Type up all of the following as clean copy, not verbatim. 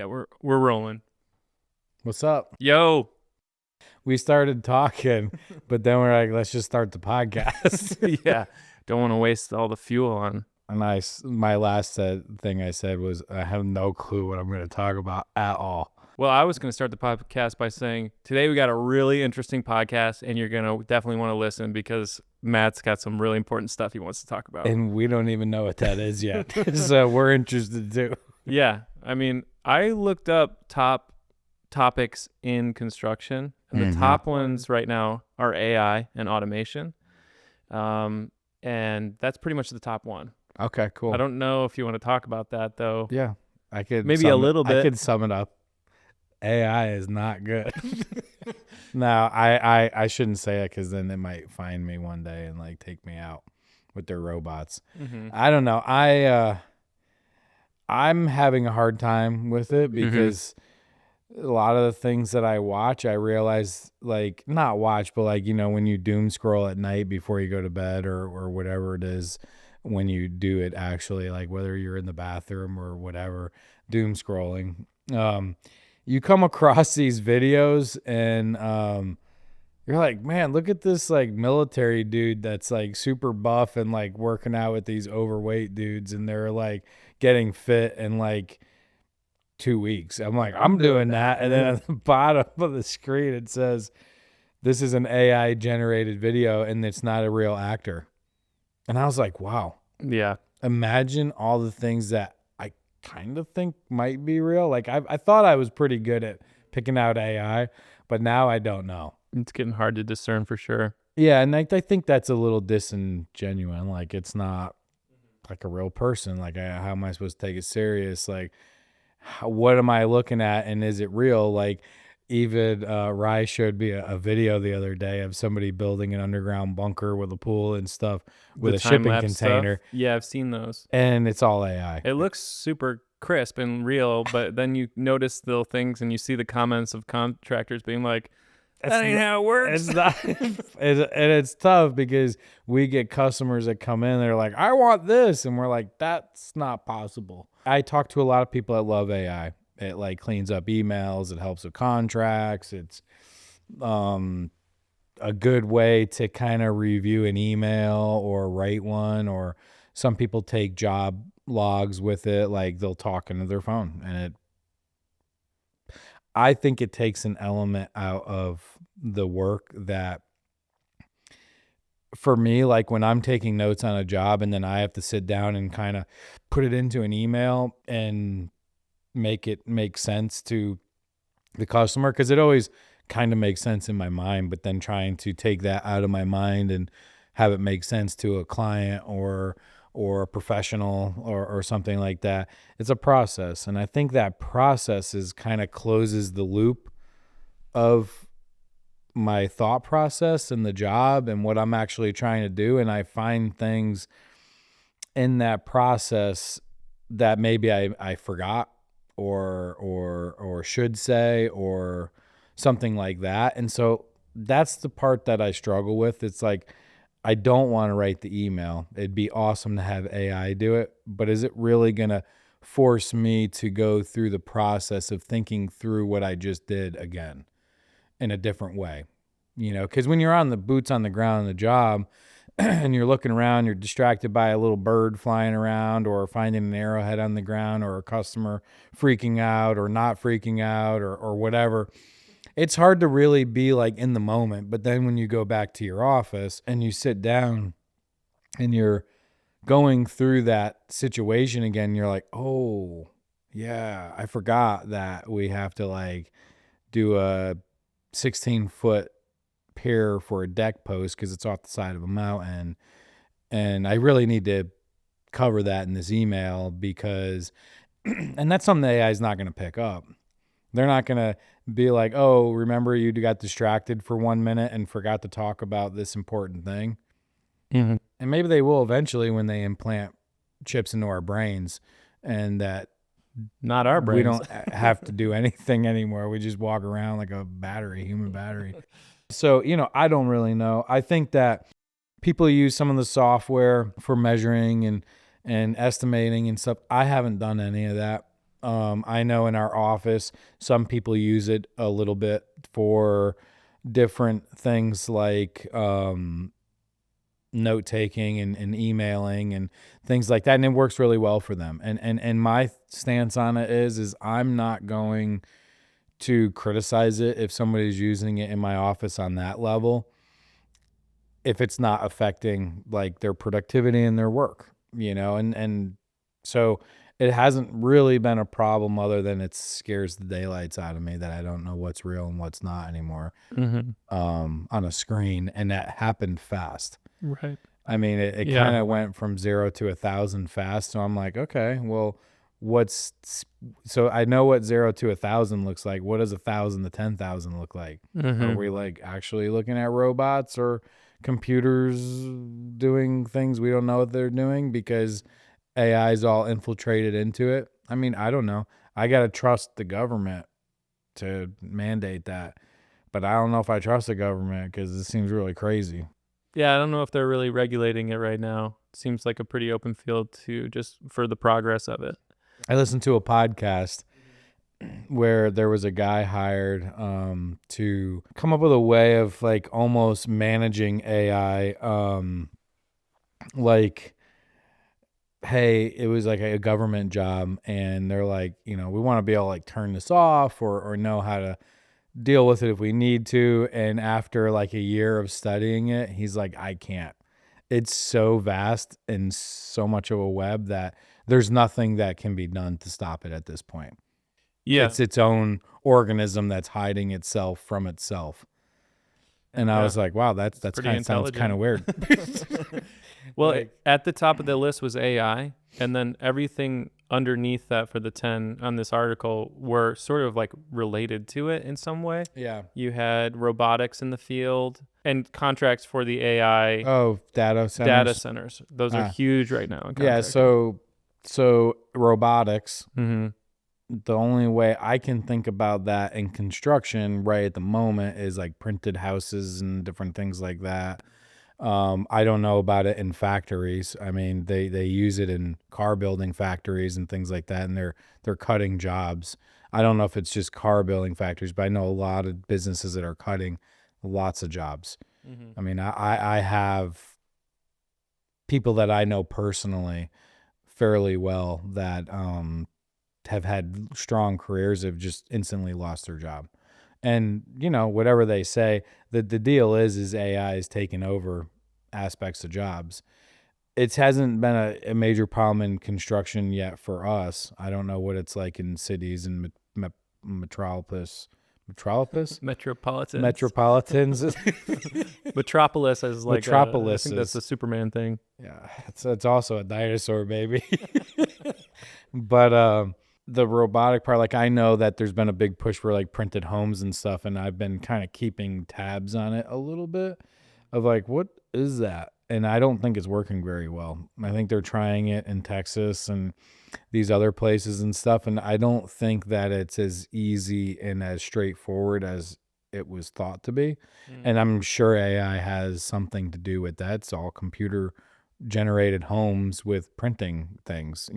we're rolling. What's up? Yo. We started talking, but then we're like, let's just start the podcast. Yeah. Don't want to waste all the fuel on. And my last thing I said was, I have no clue what I'm going to talk about at all. Well, I was going to start the podcast by saying, today we got a really interesting podcast, and you're going to definitely want to listen because Matt's got some really important stuff he wants to talk about. And we don't even know what that is yet. So we're interested too. Yeah. I mean, I looked up top topics in construction, and the top ones right now are AI and automation. And that's pretty much the top one. Okay, cool. I don't know if you want to talk about that, though. Yeah, I could. Maybe a little bit. I could sum it up. AI is not good. No, I shouldn't say it because then they might find me one day and like take me out with their robots. Mm-hmm. I don't know. I'm having a hard time with it because a lot of the things that I watch, I realize, like, not watch, but like, you know, when you doom scroll at night before you go to bed or whatever it is, when you do it actually, like whether you're in the bathroom or whatever, doom scrolling, you come across these videos and you're like, man, look at this like military dude that's like super buff and like working out with these overweight dudes, and they're like getting fit in like 2 weeks. I'm like, I'm doing that. And then at the bottom of the screen, it says, this is an AI generated video and it's not a real actor. And I was like, wow. Yeah. Imagine all the things that I kind of think might be real. Like I thought I was pretty good at picking out AI, but now I don't know. It's getting hard to discern for sure. Yeah. And I think that's a little disingenuous. Like it's not like a real person. Like how am I supposed to take it serious? Like, what am I looking at, and is it real? Like even Rye showed me a video the other day of somebody building an underground bunker with a pool and stuff with a shipping container. Stuff. Yeah, I've seen those. And it's all AI. It looks super crisp and real, but then you notice little things and you see the comments of contractors being like, that ain't how it works. It's not, and it's tough because we get customers that come in, they're like, I want this. And we're like, that's not possible. I talk to a lot of people that love AI. It like cleans up emails. It helps with contracts. It's a good way to kind of review an email or write one, or some people take job logs with it. Like they'll talk into their phone, and I think it takes an element out of the work that, for me, like when I'm taking notes on a job and then I have to sit down and kind of put it into an email and make it make sense to the customer, because it always kind of makes sense in my mind, but then trying to take that out of my mind and have it make sense to a client or a professional or something like that. It's a process. And I think that process is kind of closes the loop of my thought process and the job and what I'm actually trying to do. And I find things in that process that maybe I forgot or should say or something like that. And so that's the part that I struggle with. It's like, I don't want to write the email. It'd be awesome to have AI do it, but is it really going to force me to go through the process of thinking through what I just did again in a different way? You know, because when you're on the boots on the ground on the job and you're looking around, you're distracted by a little bird flying around or finding an arrowhead on the ground or a customer freaking out or not freaking out or whatever. It's hard to really be like in the moment. But then when you go back to your office and you sit down and you're going through that situation again, you're like, oh, yeah, I forgot that we have to like do a 16-foot pier for a deck post because it's off the side of a mountain. And I really need to cover that in this email because, and that's something the AI is not going to pick up. They're not going to be like, oh, remember you got distracted for 1 minute and forgot to talk about this important thing. Mm-hmm. And maybe they will eventually when they implant chips into our brains, and that not our brains. We don't have to do anything anymore. We just walk around like a battery, human battery. So, you know, I don't really know. I think that people use some of the software for measuring and estimating and stuff. I haven't done any of that. I know in our office, some people use it a little bit for different things like note taking and emailing and things like that. And it works really well for them. And my stance on it is I'm not going to criticize it if somebody's using it in my office on that level, if it's not affecting like their productivity and their work, and so it hasn't really been a problem other than it scares the daylights out of me that I don't know what's real and what's not anymore on a screen. And that happened fast. Right. I mean, it Yeah. kind of went from 0 to 1,000 fast. So I'm like, okay, well, so I know what 0 to 1,000 looks like. What does 1,000 to 10,000 look like? Are we like actually looking at robots or computers doing things we don't know what they're doing because AI is all infiltrated into it? I mean, I don't know. I got to trust the government to mandate that. But I don't know if I trust the government because it seems really crazy. Yeah, I don't know if they're really regulating it right now. It seems like a pretty open field to just for the progress of it. I listened to a podcast where there was a guy hired to come up with a way of like almost managing AI. Like, hey, it was like a government job, and they're like, we want to be able to like turn this off or know how to deal with it if we need to. And after like a year of studying it, he's like, I can't. It's so vast and so much of a web that there's nothing that can be done to stop it at this point. Yeah. It's its own organism that's hiding itself from itself. And I was like, wow, that's kind of sounds kind of weird. Well, like, at the top of the list was AI, and then everything underneath that for the 10 on this article were sort of like related to it in some way. yeah. You had robotics in the field and contracts for the AI Oh, data centers. data centers. Those are huge right now. Yeah. So robotics. Mm-hmm. The only way I can think about that in construction right at the moment is like printed houses and different things like that. I don't know about it in factories. I mean, they use it in car building factories and things like that, and they're cutting jobs. I don't know if it's just car building factories, but I know a lot of businesses that are cutting lots of jobs. I mean, I have people that I know personally fairly well that have had strong careers have just instantly lost their job. And, whatever they say, the deal is AI is taking over aspects of jobs. It hasn't been a major problem in construction yet for us. I don't know what it's like in cities and metropolis. Metropolis? Metropolitans. Metropolis is like Metropolis. I think that's a Superman thing. Yeah, it's also a dinosaur, baby. But the robotic part, like I know that there's been a big push for like printed homes and stuff, and I've been kind of keeping tabs on it a little bit of like, what is that? And I don't think it's working very well. I think they're trying it in Texas and these other places and stuff, and I don't think that it's as easy and as straightforward as it was thought to be. And I'm sure AI has something to do with that. It's all computer generated homes with printing things,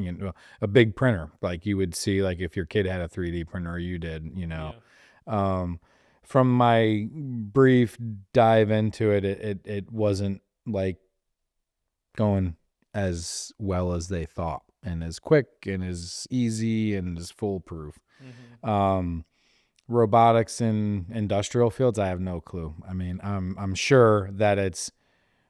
a big printer like you would see, like if your kid had a 3D printer or you did, from my brief dive into it, it wasn't like going as well as they thought and as quick and as easy and as foolproof. Robotics in industrial fields, I have no clue. I mean, I'm sure that it's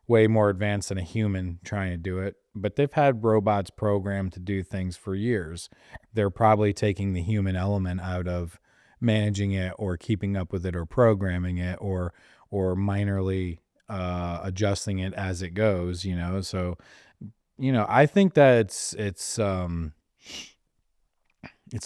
way more advanced than a human trying to do it, but they've had robots programmed to do things for years. They're probably taking the human element out of managing it or keeping up with it or programming it or minorly adjusting it as it goes, so I think that it's a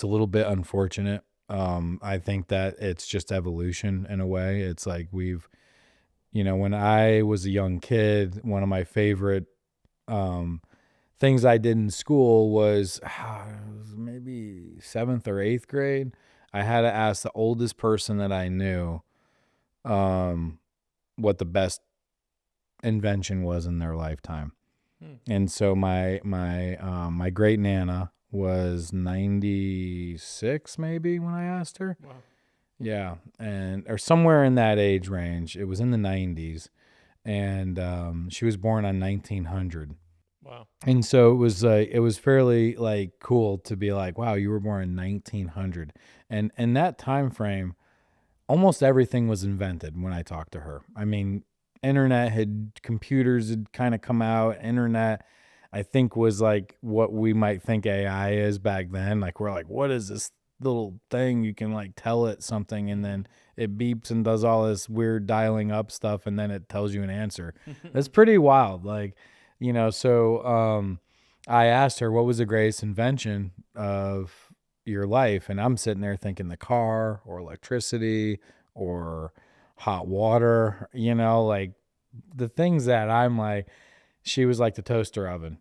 little bit unfortunate. I think that it's just evolution in a way. It's like when I was a young kid, one of my favorite things I did in school was maybe 7th or 8th grade. I had to ask the oldest person that I knew what the best invention was in their lifetime. And so my great nana was 96 maybe when I asked her. Wow. Yeah, or somewhere in that age range. It was in the 90s, and she was born on 1900. Wow. And so it was fairly like cool to be like, wow, you were born in 1900. And in that time frame, almost everything was invented when I talked to her. I mean, computers had kind of come out. Internet, I think, was like what we might think AI is back then. Like, we're like, what is this little thing? You can like tell it something and then it beeps and does all this weird dialing up stuff and then it tells you an answer. That's pretty wild. Like, so I asked her, what was the greatest invention of your life? And I'm sitting there thinking the car or electricity or hot water, like the things that I'm like. She was like the toaster oven.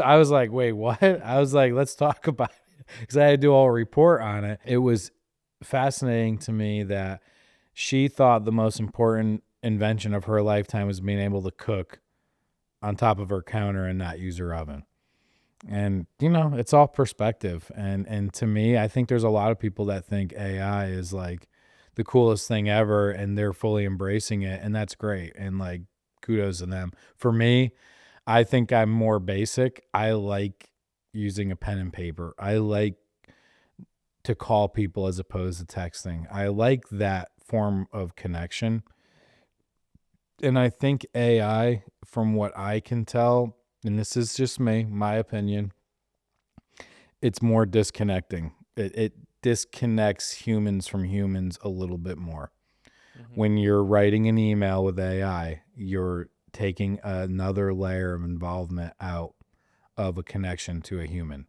I was like, wait, what? I was like, let's talk about it, because I had to do a whole report on it. It was fascinating to me that she thought the most important invention of her lifetime was being able to cook on top of her counter and not use her oven. And, it's all perspective. And to me, I think there's a lot of people that think AI is like the coolest thing ever and they're fully embracing it. And that's great. And like, kudos to them. For me, I think I'm more basic. I like using a pen and paper. I like to call people as opposed to texting. I like that form of connection. And I think AI, from what I can tell, and this is just my opinion, it's more disconnecting. It disconnects humans from humans a little bit more. When you're writing an email with AI, you're taking another layer of involvement out of a connection to a human.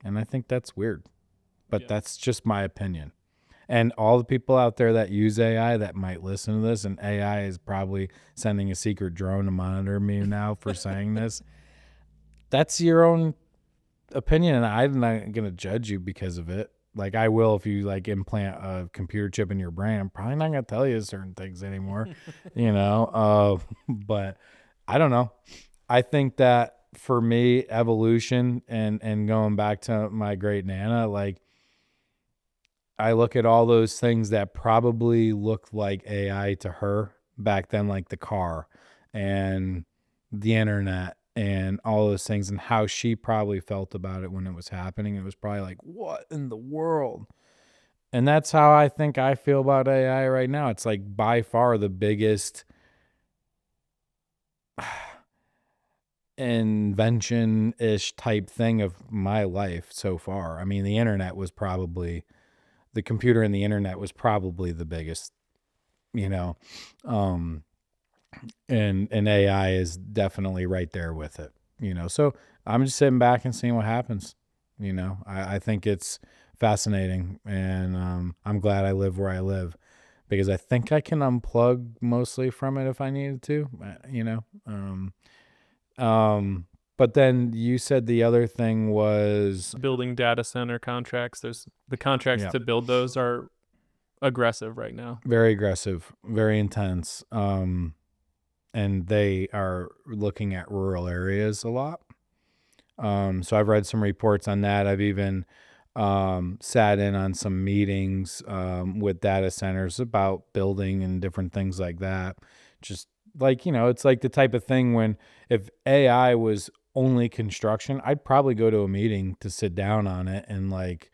And I think that's weird, but that's just my opinion. And all the people out there that use AI that might listen to this, and AI is probably sending a secret drone to monitor me now for saying this. That's your own opinion, and I'm not going to judge you because of it. Like I will if you like implant a computer chip in your brain. I'm probably not going to tell you certain things anymore, but I don't know. I think that for me, evolution and going back to my great Nana, like I look at all those things that probably looked like AI to her back then, like the car and the internet and all those things, and how she probably felt about it when it was happening. It was probably like, what in the world? And that's how I think I feel about AI right now. It's like by far the biggest invention-ish type thing of my life so far. I mean, the computer and the internet was probably the biggest, and AI is definitely right there with it, so I'm just sitting back and seeing what happens. I think it's fascinating, and I'm glad I live where I live, because I think I can unplug mostly from it if I needed to, but then you said the other thing was building data center contracts. There's the contracts to build those are aggressive right now. Very aggressive, very intense. And they are looking at rural areas a lot. So I've read some reports on that. I've even sat in on some meetings with data centers about building and different things like that. Just like, it's like the type of thing when if AI was only construction, I'd probably go to a meeting to sit down on it and like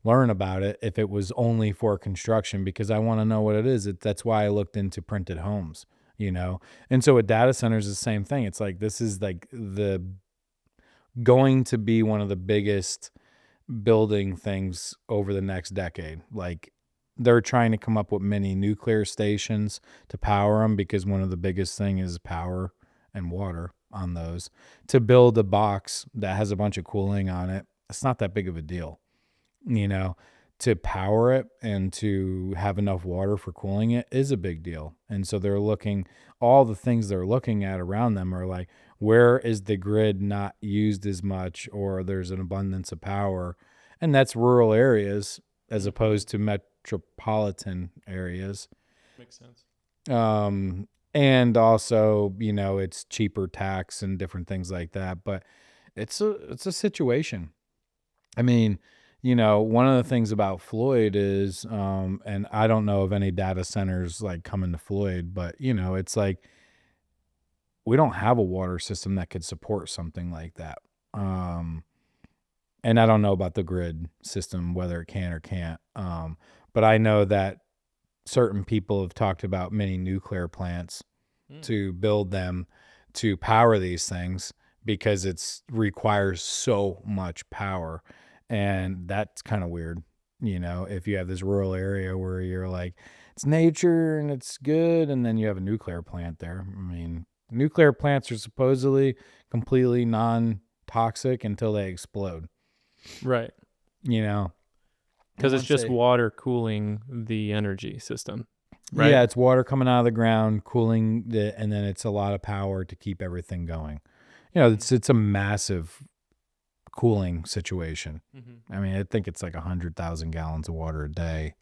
learn about it if it was only for construction, because I want to know what it is. That's why I looked into printed homes, And so with data centers, the same thing. It's like, this is like going to be one of the biggest building things over the next decade. Like they're trying to come up with mini nuclear stations to power them, because one of the biggest thing is power and water on those. To build a box that has a bunch of cooling on it, it's not that big of a deal. To power it and to have enough water for cooling it is a big deal. And so all the things they're looking at around them are like, where is the grid not used as much, or there's an abundance of power? And that's rural areas as opposed to metropolitan areas. Makes sense. And also, it's cheaper tax and different things like that. But it's a situation. I mean, one of the things about Floyd is, and I don't know of any data centers like coming to Floyd, but it's like we don't have a water system that could support something like that. And I don't know about the grid system, whether it can or can't. But I know that certain people have talked about mini nuclear plants to build them to power these things because it requires so much power. And that's kind of weird, if you have this rural area where you're like, it's nature and it's good, and then you have a nuclear plant there. I mean, nuclear plants are supposedly completely non-toxic until they explode. Right. Because it's just water cooling the energy system. Right? Yeah, it's water coming out of the ground, cooling and then it's a lot of power to keep everything going. It's a massive cooling situation. Mm-hmm. I mean, I think it's like 100,000 gallons of water a day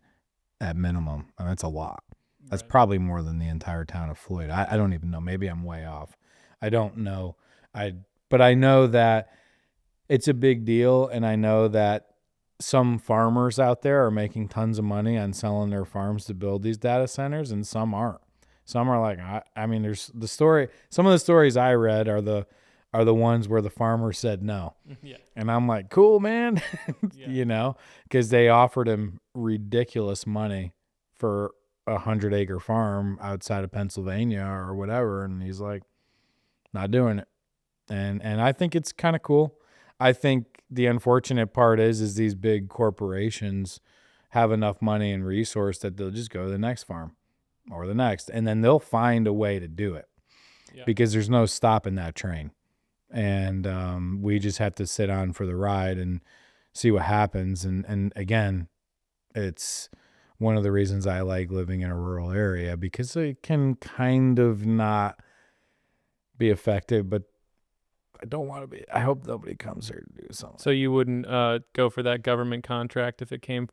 at minimum. And that's a lot. That's probably more than the entire town of Floyd. I don't even know. Maybe I'm way off. I don't know. But I know that it's a big deal, and I know that some farmers out there are making tons of money on selling their farms to build these data centers, and some aren't. Some are like, I mean, there's the story. Some of the stories I read are the ones where the farmer said no. Yeah. And I'm like, cool, man, because they offered him ridiculous money for a 100-acre farm outside of Pennsylvania or whatever, and he's like, not doing it. And I think it's kind of cool. I think the unfortunate part is these big corporations have enough money and resource that they'll just go to the next farm or the next, and then they'll find a way to do it because there's no stopping that train. And we just have to sit on for the ride and see what happens. And again, it's one of the reasons I like living in a rural area, because it can kind of not be effective, but I don't want to be. I hope nobody comes here to do something. So you wouldn't go for that government contract if it came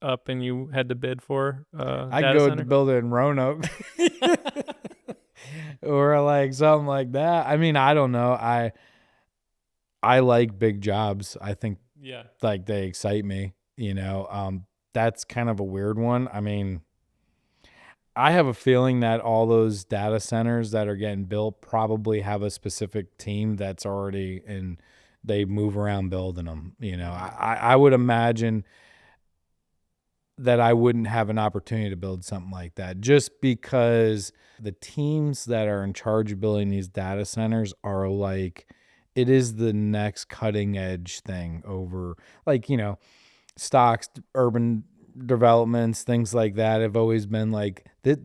up and you had to bid for I'd go to build it in Roanoke. Or like something like that. I mean, I don't know. I like big jobs. I think like they excite me, that's kind of a weird one. I mean, I have a feeling that all those data centers that are getting built probably have a specific team that's already they move around building them. I would imagine that I wouldn't have an opportunity to build something like that, just because the teams that are in charge of building these data centers are like, it is the next cutting edge thing over like, stocks, urban developments, things like that have always been like the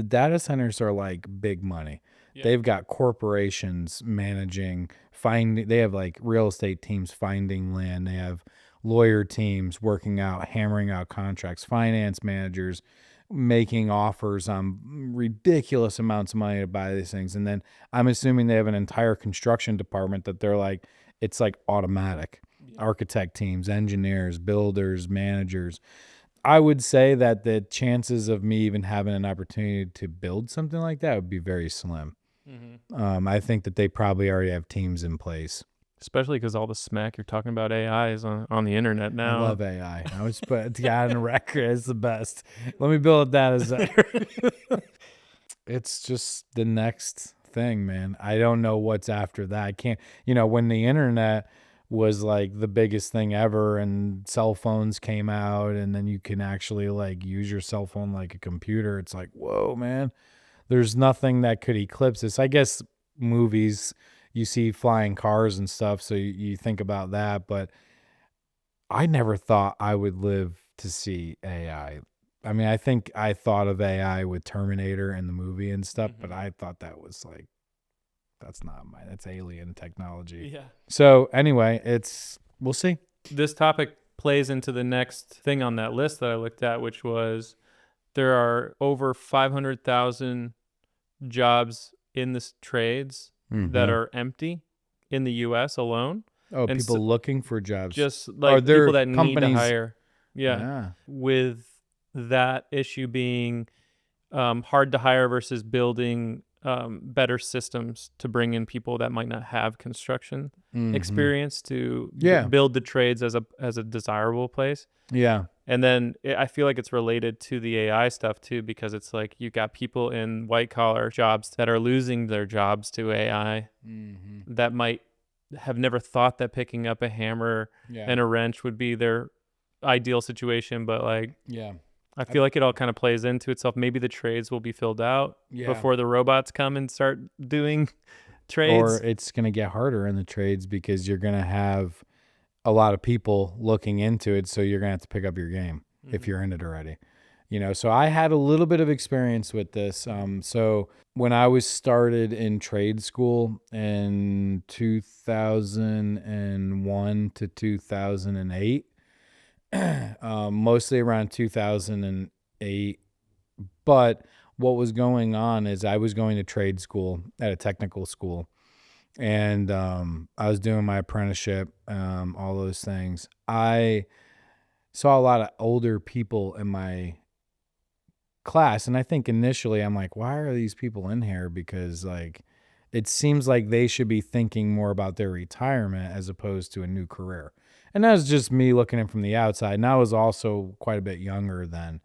data centers are like big money. Yeah. They've got corporations managing, they have like real estate teams finding land. They have lawyer teams hammering out contracts, finance managers making offers on ridiculous amounts of money to buy these things. And then I'm assuming they have an entire construction department that they're like, it's like automatic. Architect teams, engineers, builders, managers. I would say that the chances of me even having an opportunity to build something like that would be very slim. Mm-hmm. I think that they probably already have teams in place. Especially because all the smack you're talking about AI is on the internet now. I love AI. I was put on the record. It's the best. Let me build a data center. It's just the next thing, man. I don't know what's after that. I can't, when the internet was like the biggest thing ever and cell phones came out and then you can actually like use your cell phone like a computer. It's like, whoa, man, there's nothing that could eclipse this. I guess movies, you see flying cars and stuff, so you think about that, but I never thought I would live to see AI. I mean, I think I thought of AI with Terminator and the movie and stuff, but I thought that was like, that's alien technology. Yeah. So anyway, we'll see. This topic plays into the next thing on that list that I looked at, which was there are over 500,000 jobs in the trades that are empty in the U.S. alone. Oh, and people looking for jobs. Just like people that need to hire. Yeah. With that issue being hard to hire versus building better systems to bring in people that might not have construction experience to build the trades as a desirable place. Yeah. And then I feel like it's related to the AI stuff too, because it's like you got people in white collar jobs that are losing their jobs to AI that might have never thought that picking up a hammer and a wrench would be their ideal situation. But like, I feel like it all kind of plays into itself. Maybe the trades will be filled out before the robots come and start doing trades. Or it's going to get harder in the trades because you're going to have a lot of people looking into it. So you're going to have to pick up your game if you're in it already. You know, so I had a little bit of experience with this. So when I was started in trade school in 2001 to 2008, mostly around 2008. But what was going on is I was going to trade school at a technical school, and I was doing my apprenticeship, all those things. I saw a lot of older people in my class, and I think initially I'm like, why are these people in here? Because like it seems like they should be thinking more about their retirement as opposed to a new career. And that was just me looking in from the outside. And I was also quite a bit younger then.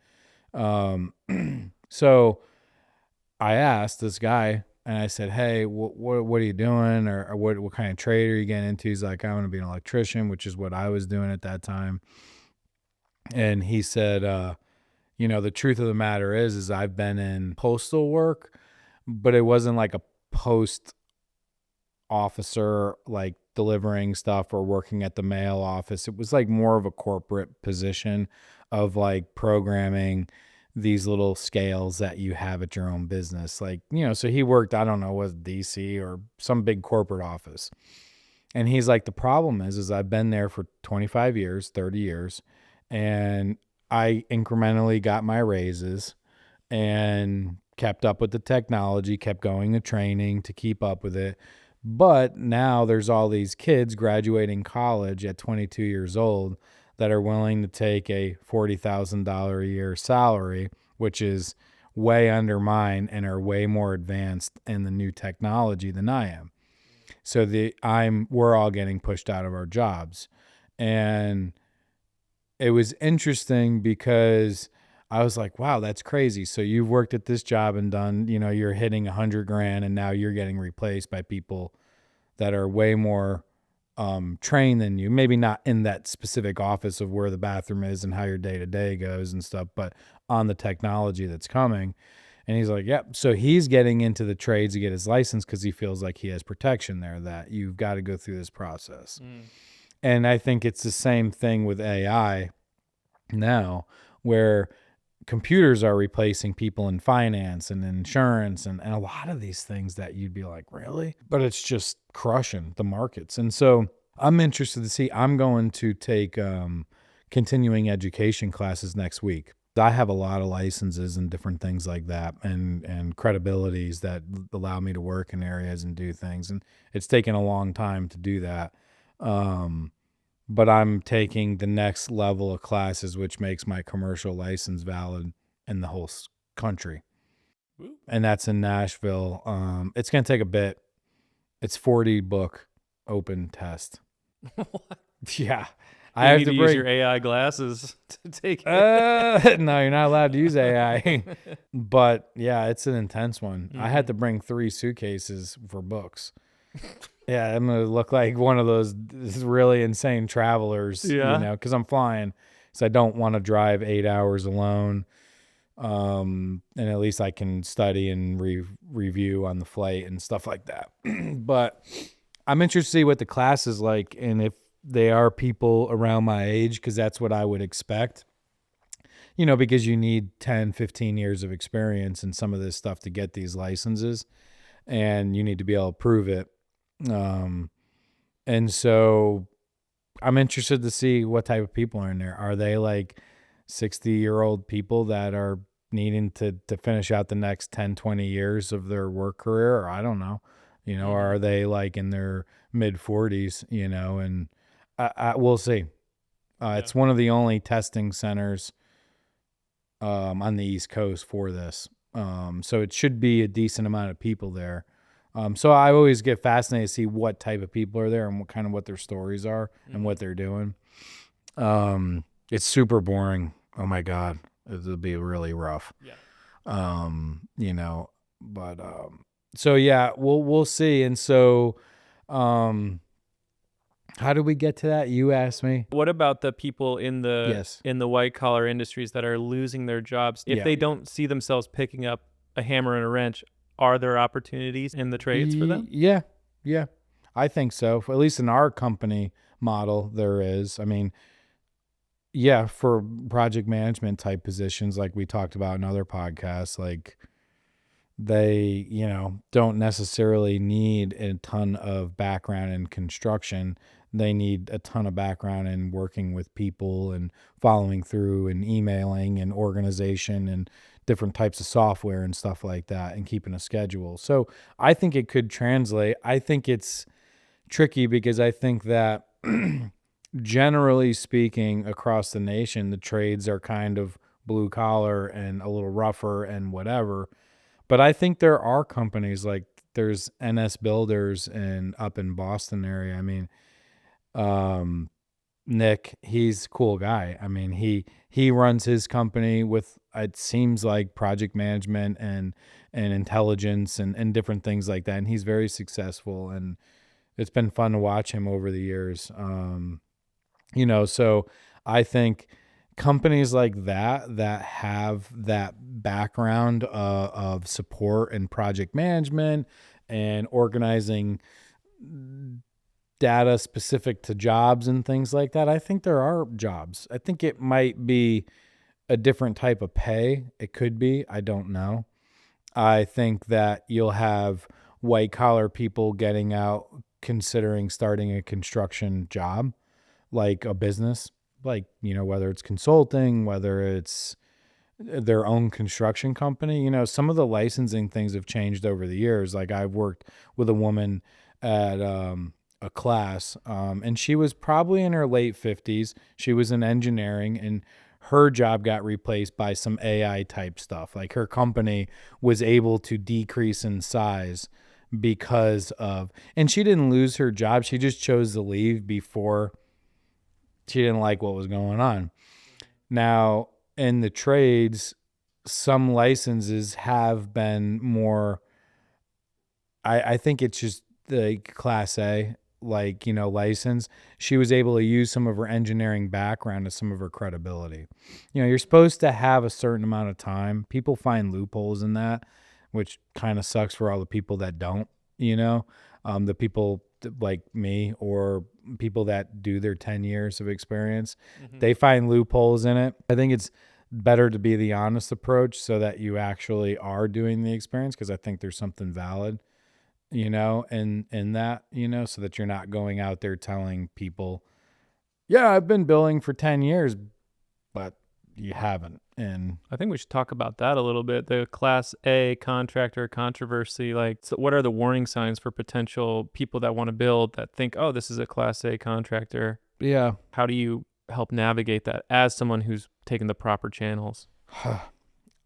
So I asked this guy, and I said, hey, what are you doing? Or what kind of trade are you getting into? He's like, I want to be an electrician, which is what I was doing at that time. And he said, you know, the truth of the matter is I've been in postal work, but it wasn't like a post officer, like delivering stuff or working at the mail office. It was like more of a corporate position of like programming these little scales that you have at your own business. Like, you know, so he worked, I don't know, was DC or some big corporate office. And he's like, the problem is I've been there for 25 years, 30 years, and I incrementally got my raises and kept up with the technology, kept going to training to keep up with it. But now there's all these kids graduating college at 22 years old that are willing to take a $40,000 a year salary, which is way under mine and are way more advanced in the new technology than I am. So we're all getting pushed out of our jobs. And it was interesting because I was like, wow, that's crazy. So you've worked at this job and done, you know, you're hitting $100,000 and now you're getting replaced by people that are way more trained than you. Maybe not in that specific office of where the bathroom is and how your day to day goes and stuff, but on the technology that's coming. And he's like, yep. So he's getting into the trades to get his license because he feels like he has protection there, that you've got to go through this process. And I think it's the same thing with AI now, where computers are replacing people in finance and insurance and a lot of these things that you'd be like, really? But it's just crushing the markets. And so I'm interested to see, I'm going to take continuing education classes next week. I have a lot of licenses and different things like that and credibilities that allow me to work in areas and do things. And it's taken a long time to do that. But I'm taking the next level of classes, which makes my commercial license valid in the whole country. And that's in Nashville. It's going to take a bit. It's 40 book open test. What? Yeah. I have to use your AI glasses to take it. No, you're not allowed to use AI. But yeah, it's an intense one. I had to bring 3 suitcases for books. Yeah, I'm going to look like one of those really insane travelers, you know, because I'm flying. So I don't want to drive 8 hours alone. And at least I can study and review on the flight and stuff like that. But I'm interested to see what the class is like and if they are people around my age, because that's what I would expect. You know, because you need 10, 15 years of experience in some of this stuff to get these licenses, and you need to be able to prove it. And so I'm interested to see what type of people are in there. Are they like 60-year-old people that are needing to finish out the next 10, 20 years of their work career? Or I don't know, you know, or are they like in their mid 40s, you know, and we'll see. It's one of the only testing centers on the East Coast for this. So it should be a decent amount of people there. So I always get fascinated to see what type of people are there and what their stories are and what they're doing. It's super boring. Oh my God. It'll be really rough. Yeah. But so yeah, we'll see. And so how do we get to that? You asked me. What about the people in the Yes. in the white collar industries that are losing their jobs? If they don't see themselves picking up a hammer and a wrench, are there opportunities in the trades for them? Yeah. I think so. At least in our company model, there is. I mean, yeah, for project management type positions, like we talked about in other podcasts, like they, don't necessarily need a ton of background in construction. They need a ton of background in working with people and following through and emailing and organization and different types of software and stuff like that and keeping a schedule. So I think it could translate. I think it's tricky because I think that generally speaking across the nation, the trades are kind of blue collar and a little rougher and whatever. But I think there are companies like there's NS Builders and up in Boston area. I mean, Nick, he's a cool guy. I mean, he runs his company with, it seems like, project management and intelligence and different things like that. And he's very successful, and it's been fun to watch him over the years. So I think companies like that have that background of support and project management and organizing data specific to jobs and things like that. I think there are jobs. I think it might be a different type of pay. It could be. I don't know. I think that you'll have white collar people getting out considering starting a construction job, like a business, like, whether it's consulting, whether it's their own construction company. Some of the licensing things have changed over the years. Like I've worked with a woman at a class, and she was probably in her late 50s. She was in engineering, and her job got replaced by some AI type stuff. Like her company was able to decrease in size because of, and she didn't lose her job. She just chose to leave before she didn't like what was going on. Now, in the trades, some licenses have been more, I think it's just like Class A, license. She was able to use some of her engineering background to some of her credibility. You're supposed to have a certain amount of time. People find loopholes in that, which kind of sucks for all the people that don't, the people like me or people that do their 10 years of experience, they find loopholes in it. I think it's better to be the honest approach so that you actually are doing the experience, because I think there's something valid, in that, so that you're not going out there telling people, yeah, I've been billing for 10 years, but you haven't. And I think we should talk about that a little bit. The Class A contractor controversy. So what are the warning signs for potential people that want to build that think, oh, this is a Class A contractor? Yeah. How do you help navigate that as someone who's taken the proper channels?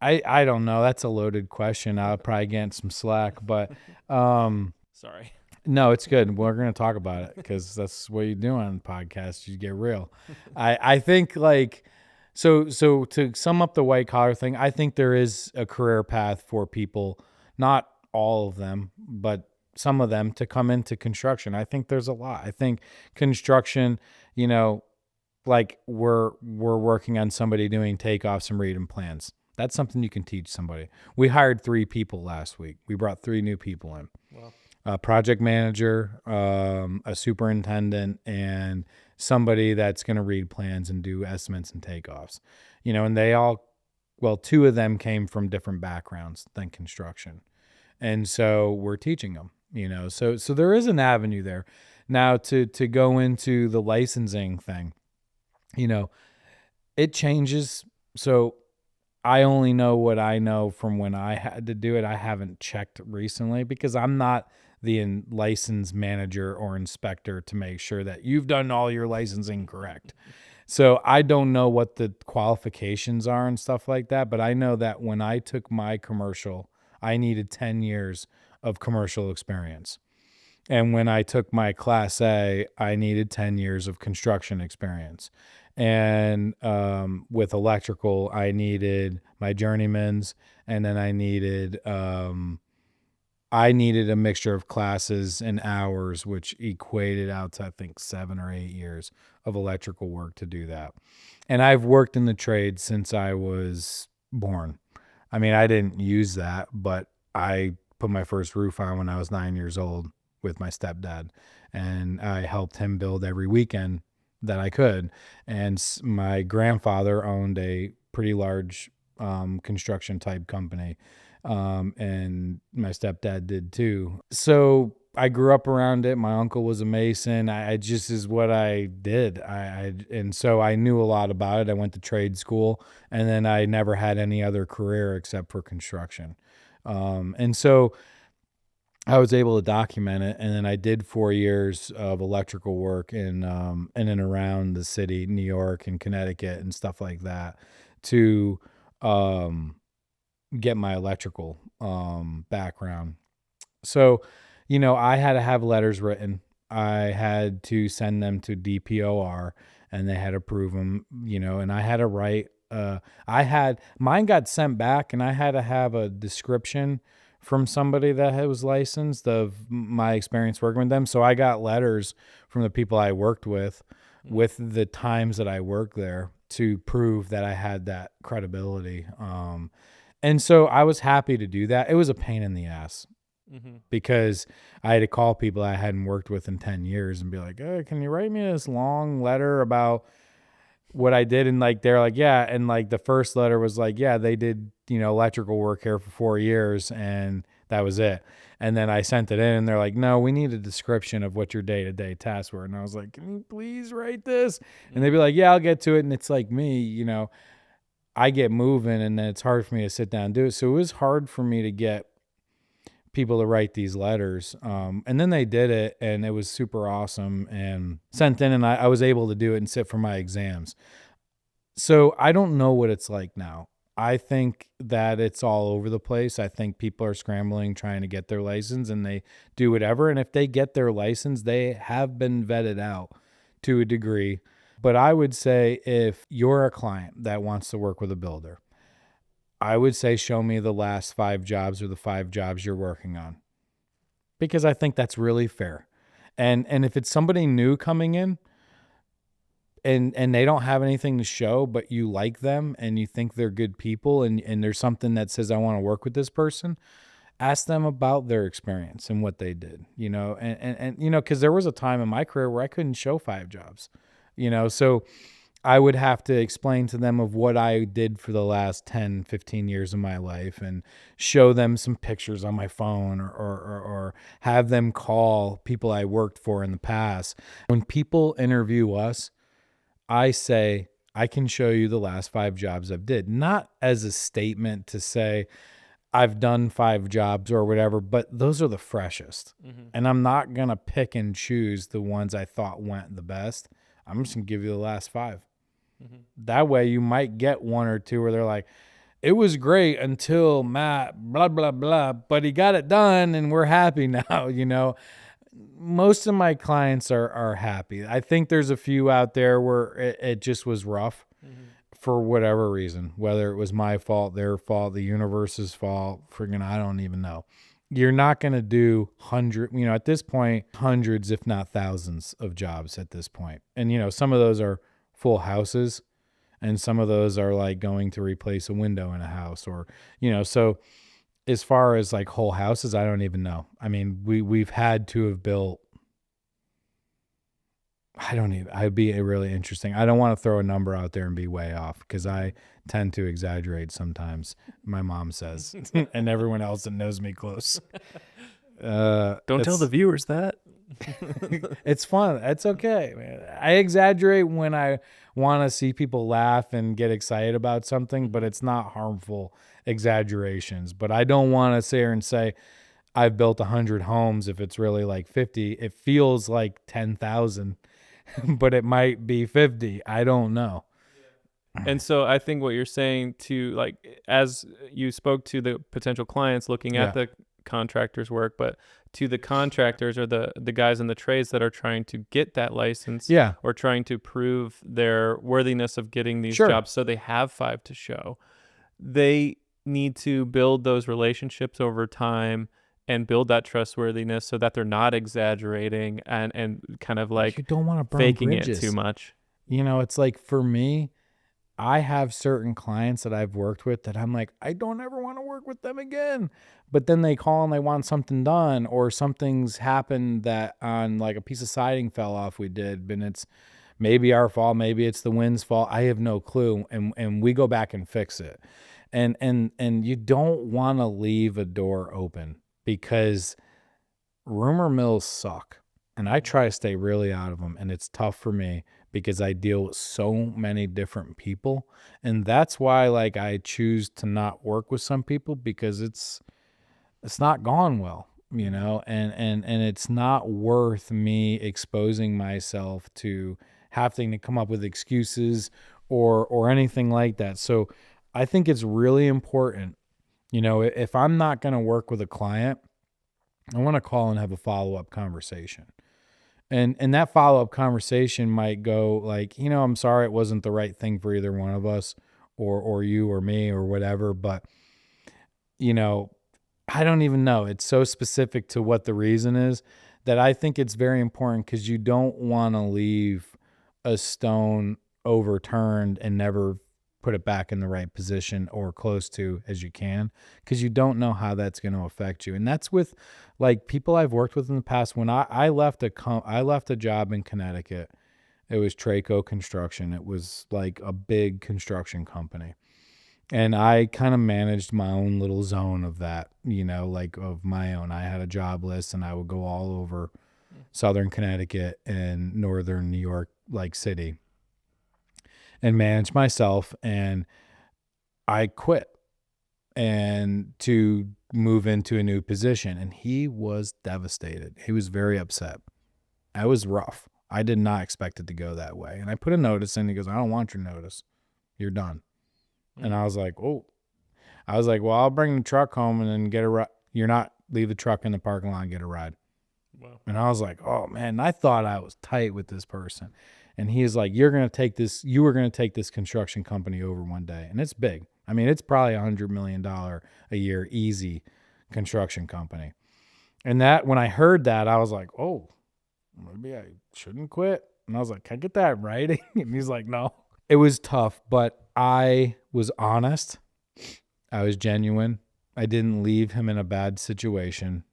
I don't know. That's a loaded question. I'll probably get some slack, but sorry. No, it's good. We're going to talk about it because that's what you do on podcasts. You get real. I think so to sum up the white collar thing, I think there is a career path for people, not all of them, but some of them, to come into construction. I think there's a lot. I think construction, like we're working on somebody doing takeoffs and reading plans. That's something you can teach somebody. We hired 3 people last week. We brought 3 new people in. Wow. A project manager, a superintendent, and somebody that's going to read plans and do estimates and takeoffs. And they all, 2 of them came from different backgrounds than construction. And so we're teaching them, so there is an avenue there. Now to go into the licensing thing, it changes. So I only know what I know from when I had to do it. I haven't checked recently because I'm not the license manager or inspector to make sure that you've done all your licensing correct. So I don't know what the qualifications are and stuff like that, but I know that when I took my commercial, I needed 10 years of commercial experience. And when I took my Class A, I needed 10 years of construction experience. And with electrical, I needed my journeyman's, and then I needed a mixture of classes and hours, which equated out to, I think, 7 or 8 years of electrical work to do that. And I've worked in the trade since I was born. I mean, I didn't use that, but I put my first roof on when I was 9 years old with my stepdad, and I helped him build every weekend that I could. And my grandfather owned a pretty large construction type company, and my stepdad did too. So I grew up around it. My uncle was a mason. I just is what I did. And so I knew a lot about it. I went to trade school, and then I never had any other career except for construction. And so I was able to document it, and then I did 4 years of electrical work in and around the city, New York and Connecticut and stuff like that, to get my electrical background. So, I had to have letters written. I had to send them to DPOR, and they had to approve them. And I had to write. Mine got sent back, and I had to have a description from somebody that was licensed of my experience working with them. So I got letters from the people I worked with the times that I worked there to prove that I had that credibility. And so I was happy to do that. It was a pain in the ass because I had to call people I hadn't worked with in 10 years and be like, hey, can you write me this long letter about what I did? And they're like, yeah. And the first letter was like, yeah, they did, electrical work here for 4 years, and that was it. And then I sent it in, and they're like, no, we need a description of what your day-to-day tasks were. And I was like, can you please write this? And they'd be like, yeah, I'll get to it. And it's like me, I get moving, and then it's hard for me to sit down and do it. So it was hard for me to get people to write these letters. And then they did it, and it was super awesome, and sent in, and I was able to do it and sit for my exams. So I don't know what it's like now. I think that it's all over the place. I think people are scrambling, trying to get their license, and they do whatever. And if they get their license, they have been vetted out to a degree. But I would say if you're a client that wants to work with a builder, I would say show me the last 5 jobs or the 5 jobs you're working on, because I think that's really fair. And if it's somebody new coming in and they don't have anything to show, but you like them and you think they're good people, and there's something that says I want to work with this person, ask them about their experience and what they did, and because there was a time in my career where I couldn't show 5 jobs, so I would have to explain to them of what I did for the last 10, 15 years of my life, and show them some pictures on my phone, or have them call people I worked for in the past. When people interview us, I say, I can show you the last 5 jobs I've did, not as a statement to say I've done 5 jobs or whatever, but those are the freshest. And I'm not going to pick and choose the ones I thought went the best. I'm just going to give you the last 5. That way you might get 1 or 2 where they're like, it was great until Matt, blah, blah, blah, but he got it done and we're happy now, Most of my clients are happy. I think there's a few out there where it just was rough for whatever reason, whether it was my fault, their fault, the universe's fault, I don't even know. You're not going to do at this point, hundreds, if not thousands of jobs at this point. And, some of those are full houses, and some of those are like going to replace a window in a house, or, so as far as like whole houses, I don't even know. I mean, we've had to have built, I'd be really interesting. I don't want to throw a number out there and be way off, because I tend to exaggerate sometimes, my mom says, and everyone else that knows me close. Don't tell the viewers that. It's fun. It's okay, man. I exaggerate when I want to see people laugh and get excited about something, but it's not harmful exaggerations. But I don't want to sit here and say I've built 100 homes if it's really like 50. It feels like 10,000. but it might be 50. I don't know. And so I think what you're saying to, like, as you spoke to the potential clients looking at the contractor's work, but to the contractors or the guys in the trades that are trying to get that license or trying to prove their worthiness of getting these jobs so they have 5 to show, they need to build those relationships over time and build that trustworthiness so that they're not exaggerating and kind of like you don't want to burn faking bridges. it too much. It's like, for me, I have certain clients that I've worked with that I'm like, I don't ever want to work with them again. But then they call and they want something done, or something's happened that on like a piece of siding fell off we did, and it's maybe our fault, maybe it's the wind's fault. I have no clue. And we go back and fix it. And you don't want to leave a door open, because rumor mills suck. And I try to stay really out of them. And it's tough for me because I deal with so many different people. And that's why, like, I choose to not work with some people, because it's not gone well, and it's not worth me exposing myself to having to come up with excuses or anything like that. So I think it's really important, if I'm not going to work with a client, I want to call and have a follow-up conversation. And that follow-up conversation might go like, I'm sorry it wasn't the right thing for either one of us, or you or me or whatever. But, I don't even know. It's so specific to what the reason is that I think it's very important, because you don't want to leave a stone overturned and never put it back in the right position or close to as you can, because you don't know how that's going to affect you. And that's with like people I've worked with in the past. When I left a job in Connecticut, it was Traco Construction. It was like a big construction company. And I kind of managed my own little zone of that, like of my own. I had a job list, and I would go all over Southern Connecticut and Northern New York, like city, and manage myself. And I quit and to move into a new position. And he was devastated. He was very upset. I was rough. I did not expect it to go that way. And I put a notice in. He goes, I don't want your notice. You're done. And I was like, oh. I was like, well, I'll bring the truck home and then get a ride. You're not, leave the truck in the parking lot and get a ride. Wow. And I was like, oh, man, I thought I was tight with this person. And he is like, you were going to take this construction company over one day. And it's big. I mean, it's probably $100 million a year, easy construction company. And that, when I heard that, I was like, oh, maybe I shouldn't quit. And I was like, can I get that in writing? And he's like, no. It was tough, but I was honest. I was genuine. I didn't leave him in a bad situation.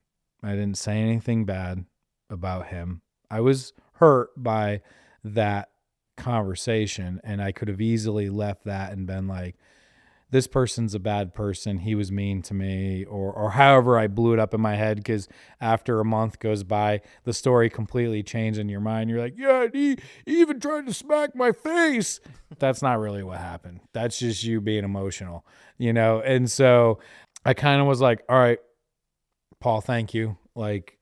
I didn't say anything bad about him. I was hurt by that conversation, and I could have easily left that and been like, this person's a bad person. He was mean to me, or however I blew it up in my head, because after a month goes by, the story completely changed in your mind. You're like, yeah, he even tried to smack my face. That's not really what happened. That's just you being emotional, And so I kind of was like, all right, Paul, thank you. Like,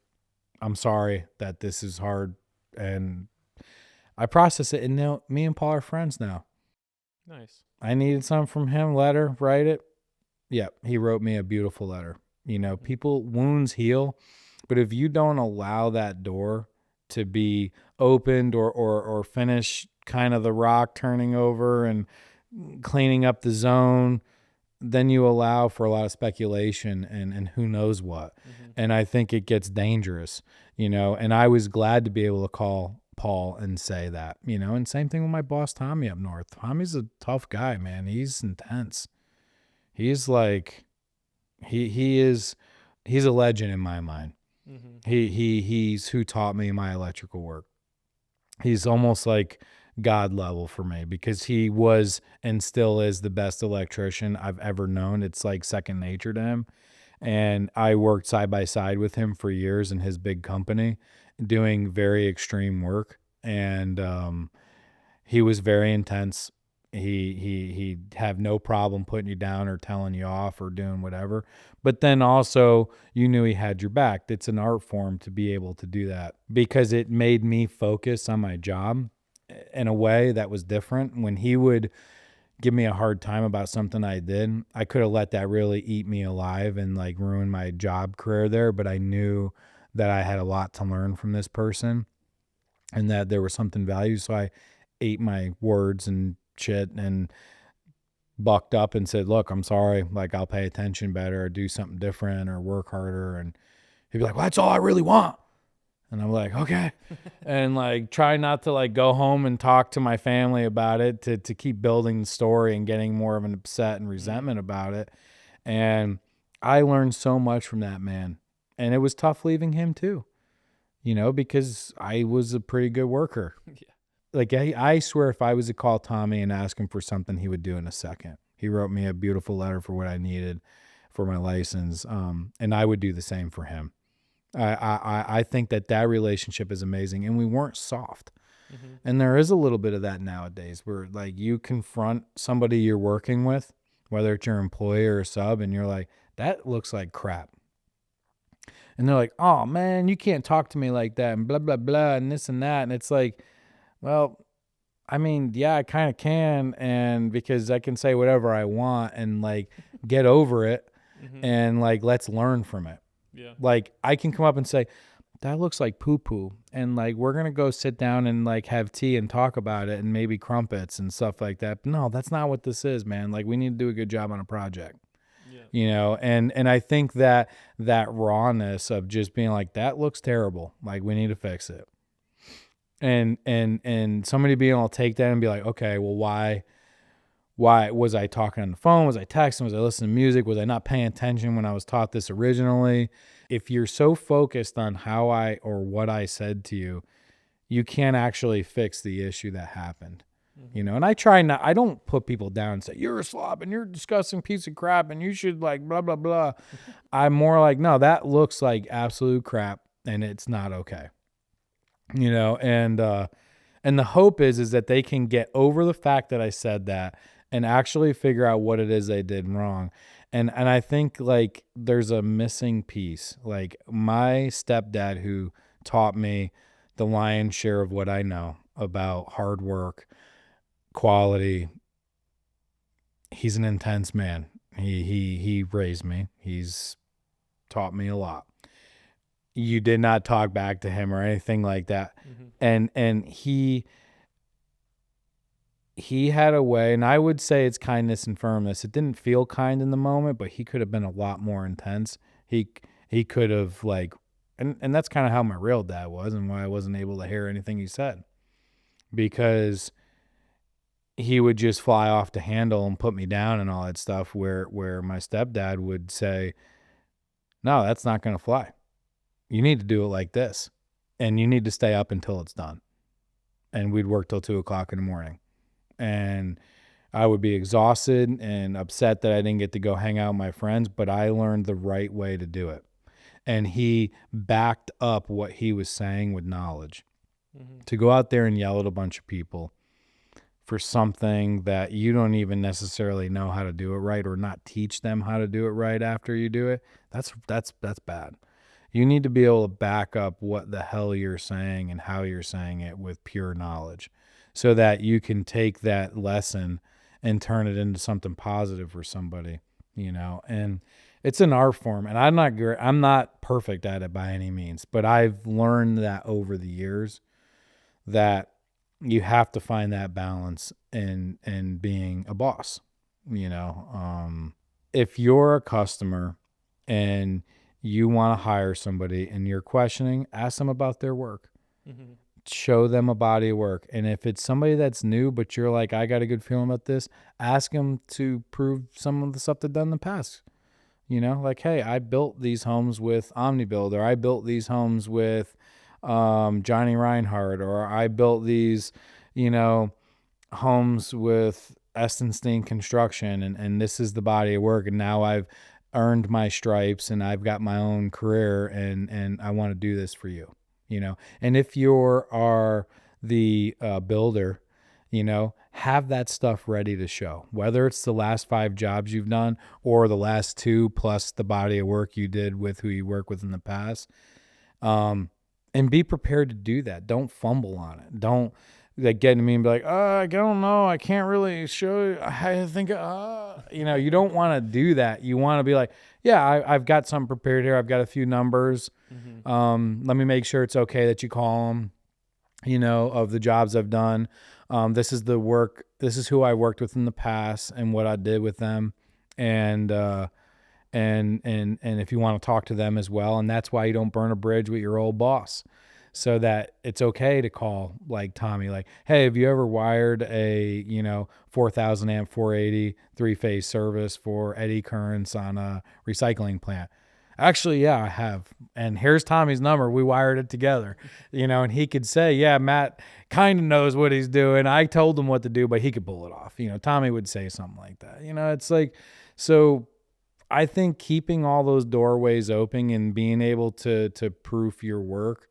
I'm sorry that this is hard. And I process it. And now me and Paul are friends now. Nice. I needed something from him, write it. Yeah, he wrote me a beautiful letter. Wounds heal, but if you don't allow that door to be opened or finish kind of the rock turning over and cleaning up the zone, then you allow for a lot of speculation and who knows what. Mm-hmm. And I think it gets dangerous, and I was glad to be able to call Paul and say that, and same thing with my boss, Tommy, up north. Tommy's a tough guy, man. He's intense. He's like, he's a legend in my mind. Mm-hmm. He's who taught me my electrical work. He's almost like God level for me, because he was and still is the best electrician I've ever known. It's like second nature to him. And I worked side by side with him for years in his big company, doing very extreme work. And he was very intense. He'd have no problem putting you down or telling you off or doing whatever. But then also you knew he had your back. It's an art form to be able to do that, because it made me focus on my job in a way that was different. When he would give me a hard time about something I did, I could have let that really eat me alive and like ruin my job career there. But I knew that I had a lot to learn from this person and that there was something valuable. So I ate my words and shit and bucked up and said, look, I'm sorry. Like, I'll pay attention better or do something different or work harder. And he'd be like, well, that's all I really want. And I'm like, okay. And like, try not to like go home and talk to my family about it to keep building the story and getting more of an upset and resentment about it. And I learned so much from that man. And it was tough leaving him too, because I was a pretty good worker. Yeah. Like, I swear if I was to call Tommy and ask him for something, he would do in a second. He wrote me a beautiful letter for what I needed for my license. And I would do the same for him. I think that relationship is amazing, and we weren't soft. Mm-hmm. And there is a little bit of that nowadays where like you confront somebody you're working with, whether it's your employee or a sub, and you're like, that looks like crap. And they're like, oh man, you can't talk to me like that and blah, blah, blah, and this and that. And it's like, well, I mean, yeah, I kind of can. And because I can say whatever I want and like get over it mm-hmm. and like, let's learn from it. Yeah. Like I can come up and say, that looks like poo poo. And like, we're going to go sit down and like have tea and talk about it and maybe crumpets and stuff like that. But no, that's not what this is, man. Like we need to do a good job on a project, and I think that rawness of just being like, that looks terrible. Like we need to fix it. And somebody being able to take that and be like, okay, well, why was I talking on the phone? Was I texting? Was I listening to music? Was I not paying attention when I was taught this originally? If you're so focused on how or what I said to you, you can't actually fix the issue that happened. Mm-hmm. And I don't put people down and say, you're a slob and you're a disgusting piece of crap and you should like blah, blah, blah. I'm more like, no, that looks like absolute crap and it's not okay. And the hope is that they can get over the fact that I said that and actually figure out what it is they did wrong. And I think like there's a missing piece. Like my stepdad, who taught me the lion's share of what I know about hard work, quality, he's an intense man. He raised me. He's taught me a lot. You did not talk back to him or anything like that. Mm-hmm. And he had a way, and I would say it's kindness and firmness. It didn't feel kind in the moment, but he could have been a lot more intense. He could have like, and that's kind of how my real dad was and why I wasn't able to hear anything he said, because he would just fly off the handle and put me down and all that stuff, where my stepdad would say, no, that's not going to fly. You need to do it like this, and you need to stay up until it's done. And we'd work till 2:00 in the morning. And I would be exhausted and upset that I didn't get to go hang out with my friends, but I learned the right way to do it. And he backed up what he was saying with knowledge. Mm-hmm. To go out there and yell at a bunch of people for something that you don't even necessarily know how to do it right, or not teach them how to do it right after you do it, that's bad. You need to be able to back up what the hell you're saying and how you're saying it with pure knowledge, so that you can take that lesson and turn it into something positive for somebody, and it's an art form. And I'm not perfect at it by any means, but I've learned that over the years that you have to find that balance in being a boss. If you're a customer and you want to hire somebody and you're questioning, ask them about their work. Mm-hmm. Show them a body of work. And if it's somebody that's new, but you're like, I got a good feeling about this, ask them to prove some of the stuff they've done in the past. Like, hey, I built these homes with Omnibuild, or I built these homes with Johnny Reinhardt, or I built these, homes with Estenstein Construction, and this is the body of work. And now I've earned my stripes and I've got my own career, and I want to do this for you. And if you are the builder, have that stuff ready to show, whether it's the last 5 jobs you've done or the last 2 plus the body of work you did with who you work with in the past. And be prepared to do that. Don't fumble on it. Don't like get to me and be like, I don't know. I can't really show you. I think, you don't want to do that. You want to be like, yeah, I've got something prepared here. I've got a few numbers. Let me make sure it's okay that you call them, of the jobs I've done. This is the work. This is who I worked with in the past and what I did with them. And if you want to talk to them as well. And that's why you don't burn a bridge with your old boss, so that it's okay to call like Tommy, like, hey, have you ever wired a, 4,000 amp 480 3-phase service for eddy currents on a recycling plant? Actually, yeah, I have. And here's Tommy's number. We wired it together, and he could say, yeah, Matt kind of knows what he's doing. I told him what to do, but he could pull it off. Tommy would say something like that. It's like, so I think keeping all those doorways open and being able to proof your work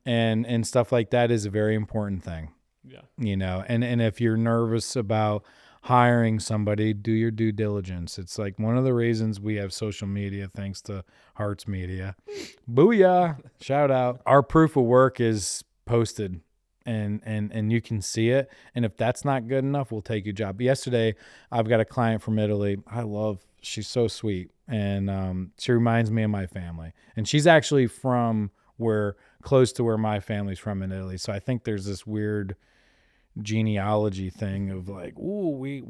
and stuff like that is a very important thing. Yeah. And if you're nervous about hiring somebody, do your due diligence. It's like one of the reasons we have social media, thanks to Hearts Media. Booyah. Shout out. Our proof of work is posted and you can see it. And if that's not good enough, we'll take your job. Yesterday, I've got a client from Italy. She's so sweet. And she reminds me of my family. And she's actually from close to where my family's from in Italy. So I think there's this weird genealogy thing of like, ooh, we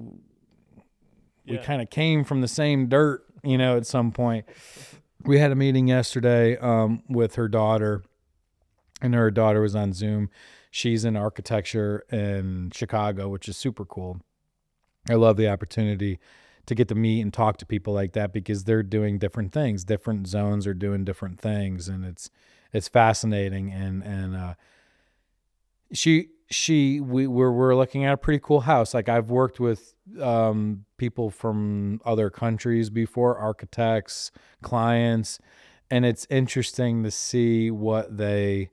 kind of came from the same dirt, at some point. We had a meeting yesterday with her daughter, and her daughter was on Zoom. She's in architecture in Chicago, which is super cool. I love the opportunity to get to meet and talk to people like that because they're doing different things. Different zones are doing different things, and it's fascinating. And we're looking at a pretty cool house. Like, I've worked with people from other countries before, architects, clients, and it's interesting to see what they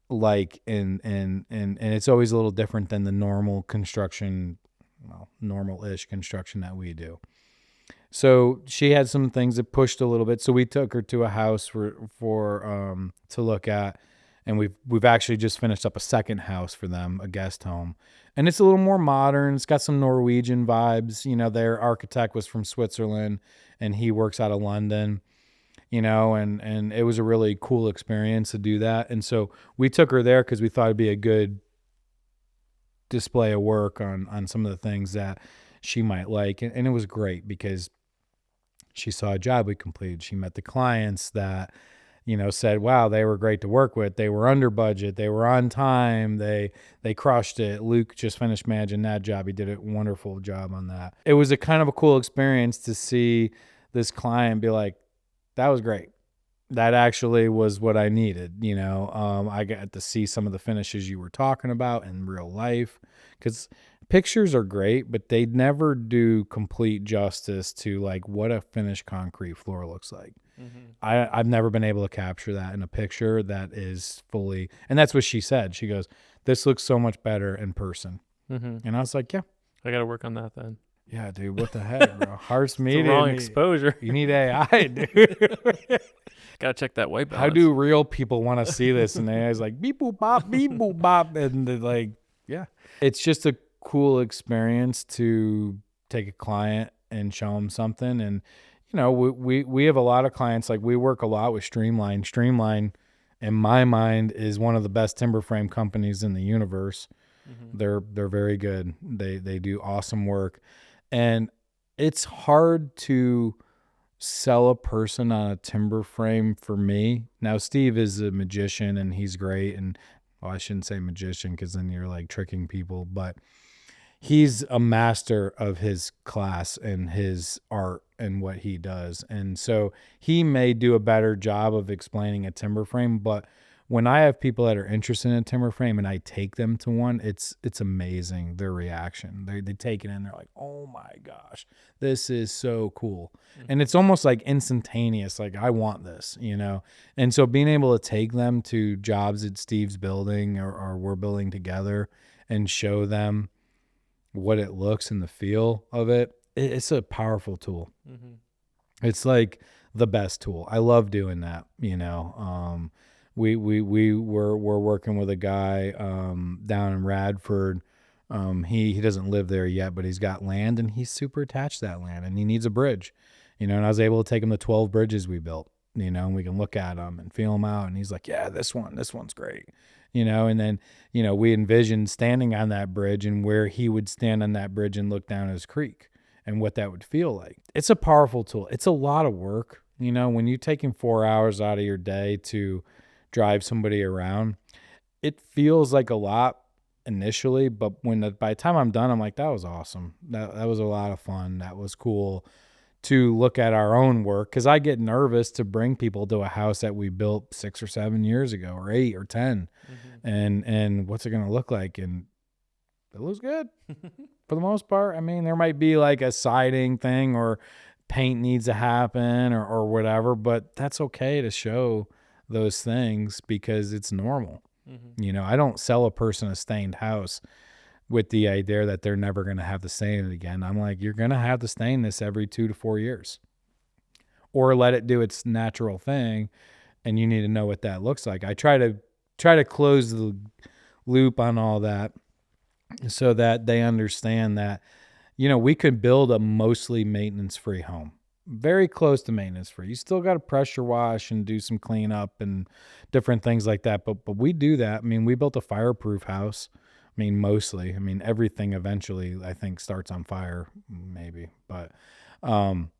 like, and it's always a little different than the normal construction, normal-ish construction that we do. So she had some things that pushed a little bit. So we took her to a house for to look at, and we've actually just finished up a second house for them, a guest home, and it's a little more modern. It's got some Norwegian vibes. Their architect was from Switzerland, and he works out of London. And it was a really cool experience to do that. And so we took her there because we thought it'd be a good display of work on some of the things that she might like. And it was great because she saw a job we completed. She met the clients that, said, wow, they were great to work with. They were under budget. They were on time. They crushed it. Luke just finished managing that job. He did a wonderful job on that. It was a kind of a cool experience to see this client be like, that was great. That actually was what I needed. I got to see some of the finishes you were talking about in real life, because pictures are great, but they never do complete justice to like what a finished concrete floor looks like. I've never been able to capture that in a picture that is fully, and that's what she said. She goes, this looks so much better in person. And I was like, yeah, I got to work on that then. Yeah, dude, what the heck, bro? Hearts Media. The wrong exposure. You need AI, dude. Gotta check that white balance. How do real people want to see this? And AI's like, beep, boop, bop, beep, boop, bop. And they're like, yeah. It's just a cool experience to take a client and show them something. And, we have a lot of clients. Like, we work a lot with Streamline. Streamline, in my mind, is one of the best timber frame companies in the universe. They're very good. They do awesome work. And it's hard to sell a person on a timber frame for me. Now, Steve is a magician and he's great. And I shouldn't say magician because then you're like tricking people, but he's a master of his class and his art and what he does. And so he may do a better job of explaining a timber frame, but when I have people that are interested in a timber frame and I take them to one, it's amazing, their reaction. They take it in, they're like, oh my gosh, this is so cool. And it's almost like instantaneous, like, I want this, And so being able to take them to jobs that Steve's building or we're building together and show them what it looks and the feel of it, it's a powerful tool. Mm-hmm. It's like the best tool. I love doing that. We're working with a guy down in Radford. He doesn't live there yet, but he's got land and he's super attached to that land and he needs a bridge, and I was able to take him to 12 bridges we built, and we can look at them and feel them out. And he's like, yeah, this one's great, and then, we envisioned standing on that bridge and where he would stand on that bridge and look down his creek and what that would feel like. It's a powerful tool. It's a lot of work. When you're taking 4 hours out of your day to drive somebody around, it feels like a lot initially, but by the time I'm done, I'm like, that was awesome. That was a lot of fun. That was cool to look at our own work, because I get nervous to bring people to a house that we built 6 or 7 years ago, or 8 or 10, and what's it going to look like? And it looks good for the most part. I mean, there might be like a siding thing or paint needs to happen or whatever, but that's okay to show those things because it's normal. I don't sell a person a stained house with the idea that they're never going to have to stain it again. I'm like, you're going to have to stain this every 2 to 4 years, or let it do its natural thing. And you need to know what that looks like. I try to close the loop on all that so that they understand that, we could build a mostly maintenance-free home, very close to maintenance-free. You still got to pressure wash and do some cleanup and different things like that. But we do that. I mean, we built a fireproof house. I mean, mostly. I mean, everything eventually, I think, starts on fire, maybe. But,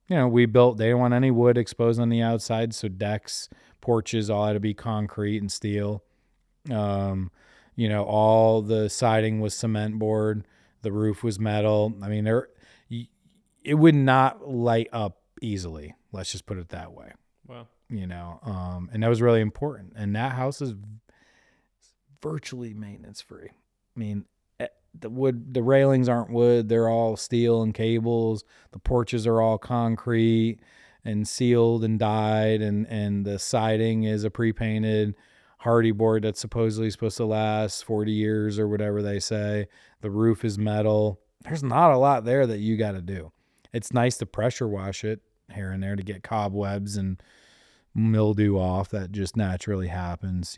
we built, they didn't want any wood exposed on the outside. So decks, porches, all had to be concrete and steel. All the siding was cement board. The roof was metal. I mean, it would not light up easily. Let's just put it that way. Wow. And that was really important. And that house is virtually maintenance free. I mean, the railings aren't wood. They're all steel and cables. The porches are all concrete and sealed and dyed. And the siding is a pre-painted hardy board that's supposedly supposed to last 40 years or whatever they say. The roof is metal. There's not a lot there that you got to do. It's nice to pressure wash it here and there to get cobwebs and mildew off. That just naturally happens,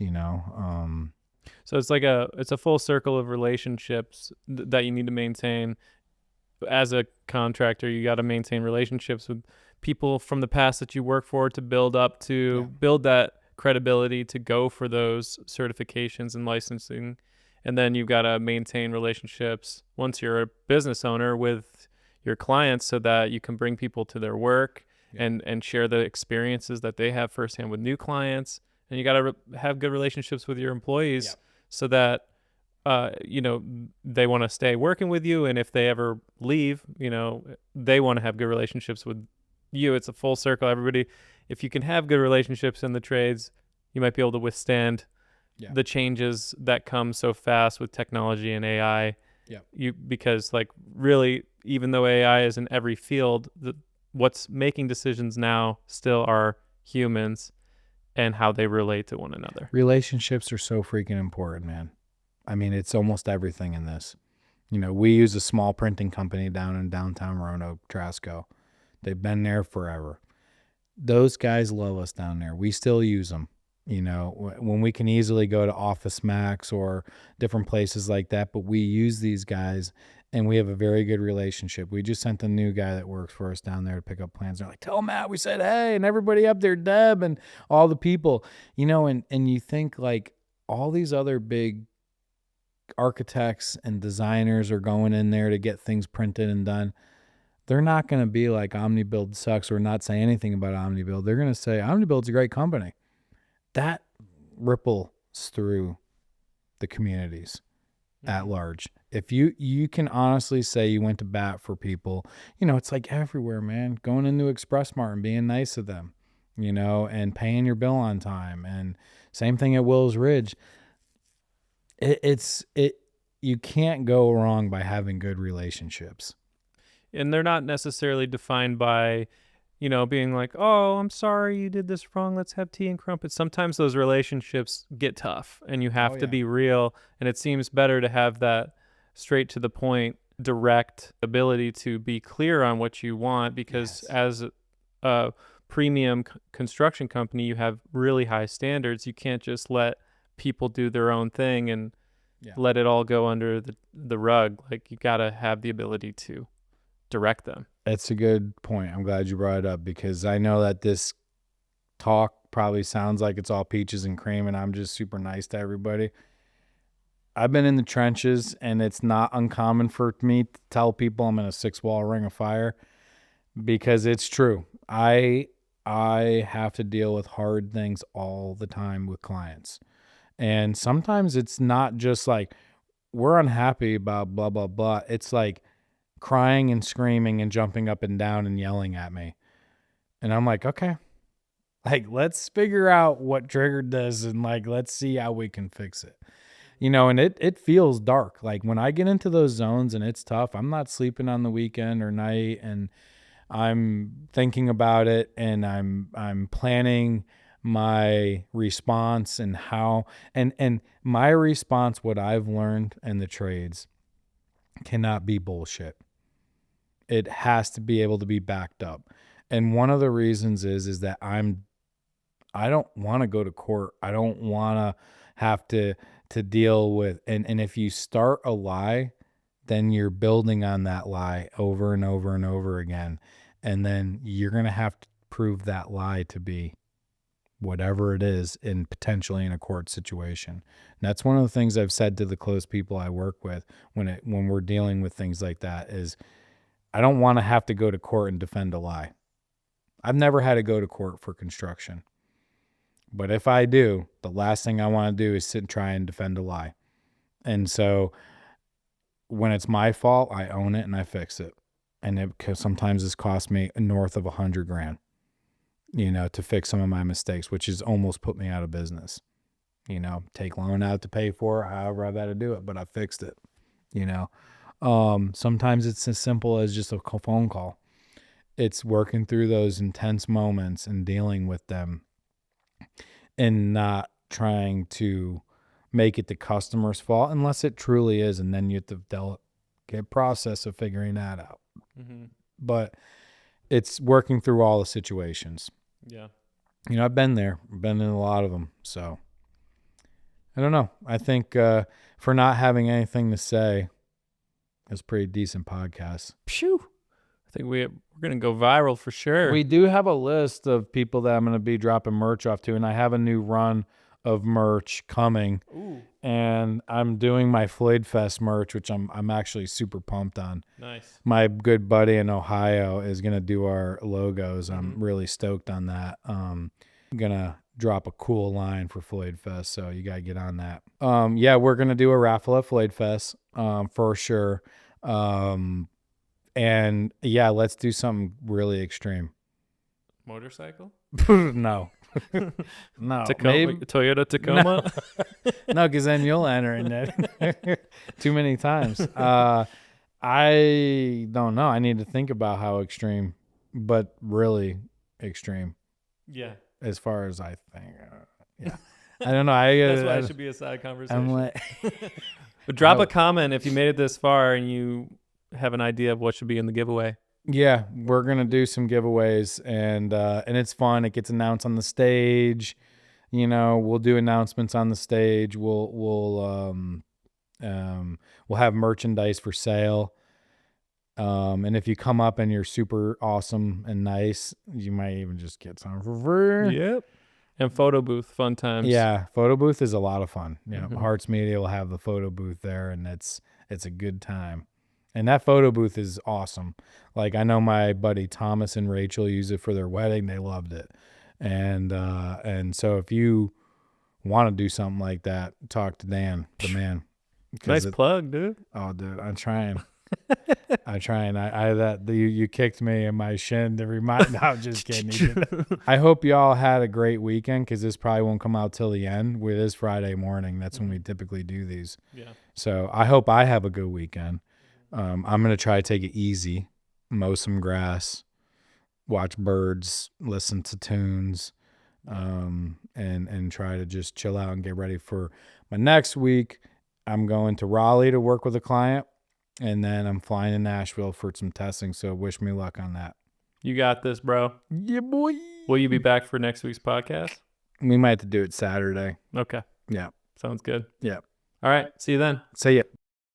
So it's like it's a full circle of relationships that you need to maintain. As a contractor, you got to maintain relationships with people from the past that you work for to build up to build that credibility to go for those certifications and licensing. And then you've got to maintain relationships once you're a business owner with your clients so that you can bring people to their work and share the experiences that they have firsthand with new clients. And you got to have good relationships with your employees so that, they want to stay working with you. And if they ever leave, they want to have good relationships with you. It's a full circle. Everybody, if you can have good relationships in the trades, you might be able to withstand the changes that come so fast with technology and AI. Because like really, even though AI is in every field, what's making decisions now still are humans and how they relate to one another. Relationships are so freaking important, man. I mean, it's almost everything in this. We use a small printing company down in downtown Roanoke, Trasco. They've been there forever. Those guys love us down there. We still use them. When we can easily go to Office Max or different places like that, but we use these guys and we have a very good relationship. We just sent a new guy that works for us down there to pick up plans. They're like, tell Matt we said hey, and everybody up there, Deb and all the people, and you think like all these other big architects and designers are going in there to get things printed and done. They're not going to be like Omnibuild sucks or not say anything about Omnibuild. They're going to say Omnibuild's a great company. That ripples through the communities at large. If you can honestly say you went to bat for people, it's like everywhere, man. Going into Express Mart and being nice to them, and paying your bill on time. And same thing at Wills Ridge. You can't go wrong by having good relationships. And they're not necessarily defined by, being like, oh, I'm sorry you did this wrong. Let's have tea and crumpets. Sometimes those relationships get tough and you have to be real. And it seems better to have that straight to the point direct ability to be clear on what you want, because as a premium construction company, you have really high standards. You can't just let people do their own thing and let it all go under the rug. Like, you got to have the ability to direct them. That's a good point. I'm glad you brought it up, because I know that this talk probably sounds like it's all peaches and cream and I'm just super nice to everybody. I've been in the trenches, and it's not uncommon for me to tell people I'm in a 6-wall ring of fire, because it's true. I have to deal with hard things all the time with clients. And sometimes it's not just like, we're unhappy about blah, blah, blah. It's like crying and screaming and jumping up and down and yelling at me. And I'm like, okay, like, let's figure out what triggered this, and like, let's see how we can fix it. And it feels dark. Like, when I get into those zones and it's tough, I'm not sleeping on the weekend or night, and I'm thinking about it, and I'm planning my response and how, and my response, what I've learned in the trades, cannot be bullshit. It has to be able to be backed up. And one of the reasons is that I don't want to go to court. I don't want to have to deal with, and if you start a lie, then you're building on that lie over and over and over again. And then you're going to have to prove that lie to be whatever it is, potentially in a court situation. And that's one of the things I've said to the close people I work with when we're dealing with things like that is, I don't want to have to go to court and defend a lie. I've never had to go to court for construction. But if I do, the last thing I want to do is sit and try and defend a lie. And so when it's my fault, I own it and I fix it. And sometimes it's cost me north of $100,000, to fix some of my mistakes, which has almost put me out of business. Take loan out to pay for it, however I've had to do it, but I fixed it. Sometimes it's as simple as just a phone call. It's working through those intense moments and dealing with them, and not trying to make it the customer's fault unless it truly is. And then you have to get a process of figuring that out. Mm-hmm. But it's working through all the situations. Yeah. I've been there. I've been in a lot of them. So I don't know. I think for not having anything to say, it's a pretty decent podcast. Phew. I think we're going to go viral for sure. We do have a list of people that I'm going to be dropping merch off to, and I have a new run of merch coming. Ooh. And I'm doing my FloydFest merch, which I'm actually super pumped on. Nice. My good buddy in Ohio is going to do our logos. I'm really stoked on that. I'm going to drop a cool line for FloydFest, so you got to get on that. We're going to do a raffle at FloydFest for sure. And yeah, let's do something really extreme. Motorcycle? No. No. Tacoma, Toyota Tacoma? No, because then you'll enter in it too many times. I don't know. I need to think about how extreme, but really extreme. Yeah. As far as I think. Yeah. I don't know. That's why it should be a side conversation. I'm like, but drop a comment if you made it this far and you have an idea of what should be in the giveaway. Yeah, we're gonna do some giveaways, and it's fun. It gets announced on the stage. We'll do announcements on the stage. We'll have merchandise for sale. And if you come up and you're super awesome and nice, you might even just get some for free. Yep. And photo booth, fun times. Yeah, photo booth is a lot of fun. Hearts Media will have the photo booth there, and it's a good time. And that photo booth is awesome. Like, I know my buddy Thomas and Rachel use it for their wedding. They loved it. And so if you want to do something like that, talk to Dan, the man. Nice plug, dude. Oh, dude, I'm trying. I'm trying. You kicked me in my shin to remind. No, I'm just kidding. I hope y'all had a great weekend, because this probably won't come out till the end. It is Friday morning. That's when we typically do these. Yeah. So I hope I have a good weekend. I'm going to try to take it easy, mow some grass, watch birds, listen to tunes, and try to just chill out and get ready for my next week. I'm going to Raleigh to work with a client. And then I'm flying to Nashville for some testing. So wish me luck on that. You got this, bro. Yeah, boy. Will you be back for next week's podcast? We might have to do it Saturday. Okay. Yeah. Sounds good. Yeah. All right. See you then. See ya.